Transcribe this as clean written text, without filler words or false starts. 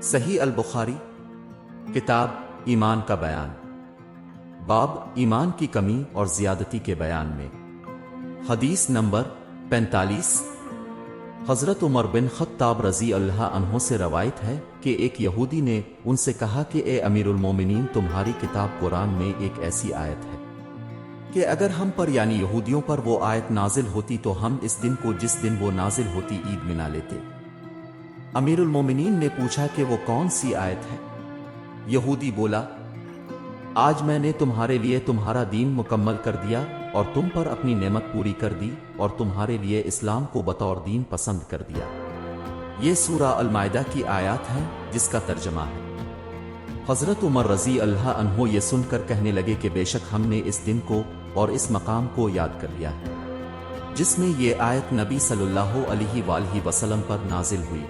सही अल बुखारी किताब ईमान का बयान, बाब ईमान की कमी और ज्यादती के बयान में। हदीस नंबर 45। हजरत उमर बिन खत्ताब रजी अल्लाह अन्हो से रवायत है कि एक यहूदी ने उनसे कहा कि ए अमीरुल मोमिनीन, तुम्हारी किताब कुरान में एक ऐसी आयत है कि अगर हम पर यानी यहूदियों पर वो आयत नाजिल होती तो हम इस दिन को जिस दिन वो नाजिल होती ईद मना लेते। अमीरुल मोमिनीन ने पूछा कि वो कौन सी आयत है? यहूदी बोला, आज मैंने तुम्हारे लिए तुम्हारा दीन मुकम्मल कर दिया और तुम पर अपनी नेमत पूरी कर दी और तुम्हारे लिए इस्लाम को बतौर दीन पसंद कर दिया। ये सूरा अल माइदा की आयत है जिसका तर्जमा है। हजरत उमर रजी अल्लाह अन्हो ये सुनकर कहने लगे कि बेशक हमने इस दिन को और इस मकाम को याद कर लिया है जिसमें ये आयत नबी सल्लल्लाहु अलैहि वसल्लम पर नाजिल हुई।